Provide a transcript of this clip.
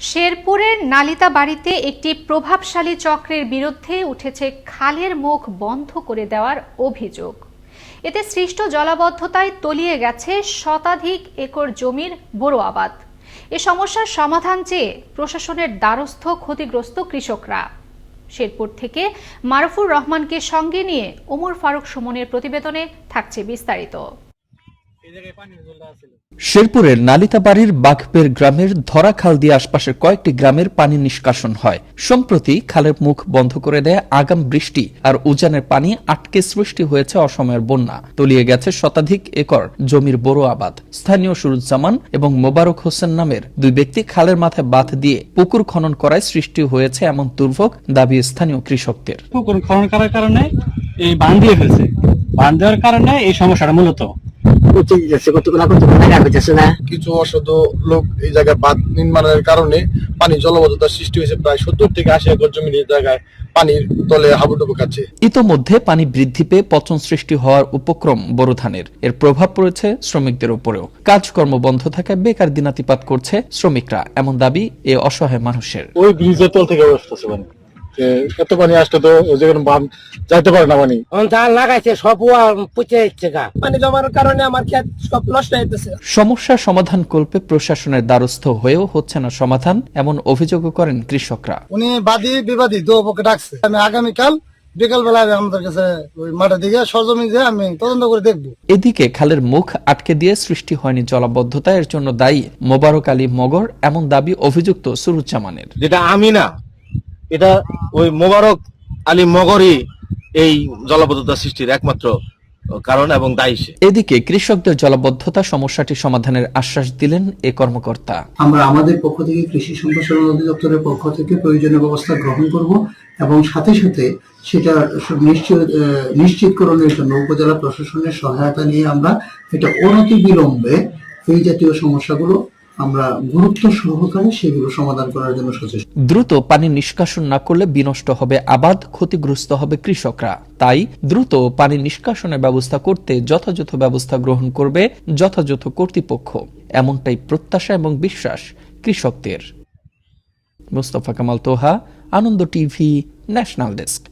শেরপুরের নালিতা বাড়িতে একটি প্রভাবশালী চক্রের বিরুদ্ধে উঠেছে খালের মুখ বন্ধ করে দেওয়ার অভিযোগ। এতে সৃষ্ট জলাবদ্ধতায় তলিয়ে গেছে শতাধিক একর জমির বোরো আবাদ। এ সমস্যার সমাধান চেয়ে প্রশাসনের দ্বারস্থ ক্ষতিগ্রস্ত কৃষকরা। শেরপুর থেকে মারুফুর রহমানকে সঙ্গে নিয়ে ওমর ফারুক সুমনের প্রতিবেদনে থাকছে বিস্তারিত। শেরপুরের নালিতাবাড়ির বাঘবের গ্রামের ধরা খাল দিয়ে আশপাশের কয়েকটি গ্রামের পানি নিষ্কাশন হয়। সম্প্রতি খালের মুখ বন্ধ করে দেয় আগাম বৃষ্টি আর উজানের পানি আটকে সৃষ্টি হয়েছে অসময়ের বন্যা। তলিয়ে গেছে শতাধিক একর জমির বোরো আবাদ। স্থানীয় সুরুজ্জামান এবং মোবারক হোসেন নামের দুই ব্যক্তি খালের মাথায় বাঁধ দিয়ে পুকুর খনন করায় সৃষ্টি হয়েছে এমন দুর্ভোগ দাবি স্থানীয় কৃষকদের। পুকুর খনন করার কারণে এই বাঁধ দিয়ে ফেলছে, বাঁধ দেওয়ার কারণে এই সমস্যাটা মূলত কিছু অসাধু লোক এই জায়গায় বাঁধ নির্মাণের কারণে পানি জলবদ্ধতার সৃষ্টি হয়েছে। প্রায় 70 থেকে 80 একর জমির জায়গায় পানির তলে হাবুডুবু খাচ্ছে। ইতোমধ্যে পানি বৃদ্ধি পেয়ে পচন সৃষ্টি হওয়ার উপক্রম বোরো ধানের। এর প্রভাব পড়েছে শ্রমিকদের উপরেও। কাজকর্ম বন্ধ থাকায় বেকার দিনাতিপাত করছে শ্রমিকরা, এমন দাবি এ অসহায় মানুষের। ওই ব্রিজের তল থেকে আসতেছে পানি, এত পানি আসলে তো যেখানে বাঁধ যাইতে পারে না। পানি যা লাগাইছে সব পচে যাচ্ছে, পানি জমার কারণে আমার ক্ষেত সব নষ্ট হয়ে যাচ্ছে। সমস্যা সমাধান কল্পে প্রশাসনের দ্বারস্থ হয়েও হচ্ছে না সমাধান, এমন অভিযোগও করেন কৃষকরা। উনি বাদী বিবাদী দুপক্ষে ডাকছে। আমি আগামীকাল বিকাল বেলায় আমাদের কাছে ওই মাঠের দিকে সরজমিন দিয়ে আমি তদন্ত করে দেখব। এদিকে খালের মুখ আটকে দিয়ে সৃষ্টি হয়নি জলাবদ্ধতা, এর জন্য দায়ী মোবারক আলী মগর, এমন দাবি অভিযুক্ত সুরুজ্জামানের। যেটা আমি না, এটা ওই মোবারক আলী মগরই এই জলাবদ্ধতা সৃষ্টির একমাত্র কারণ এবং দায়ী সে। এদিকে কৃষকদের জলাবদ্ধতা সমস্যাটি সমাধানের আশ্বাস দিলেন এ কর্মকর্তা। আমরা আমাদের পক্ষ থেকে কৃষি সম্প্রসারণ অধিদপ্তরের পক্ষ থেকে প্রয়োজনীয় ব্যবস্থা গ্রহণ করব এবং সাথে সাথে সেটা নিশ্চিতকরণের জন্য উপজেলা প্রশাসনের সহায়তা নিয়ে আমরা এটা অনতি বিলম্বে এই জাতীয় সমস্যাগুলো আমরা গুরুত্ব সহকারে সেগুলো সমাধান করার জন্য সচেষ্ট। দ্রুত পানি নিষ্কাশন না করলে বিনষ্ট হবে আবাদ, ক্ষতিগ্রস্ত হবে কৃষকরা। তাই দ্রুত পানি নিষ্কাশনের ব্যবস্থা করতে যথাযথ ব্যবস্থা গ্রহণ করবে যথাযথ কর্তৃপক্ষ, এমনটাই প্রত্যাশা এবং বিশ্বাস কৃষকদের। মুস্তফা কামাল তোহা, আনন্দ টিভি, ন্যাশনাল ডেস্ক।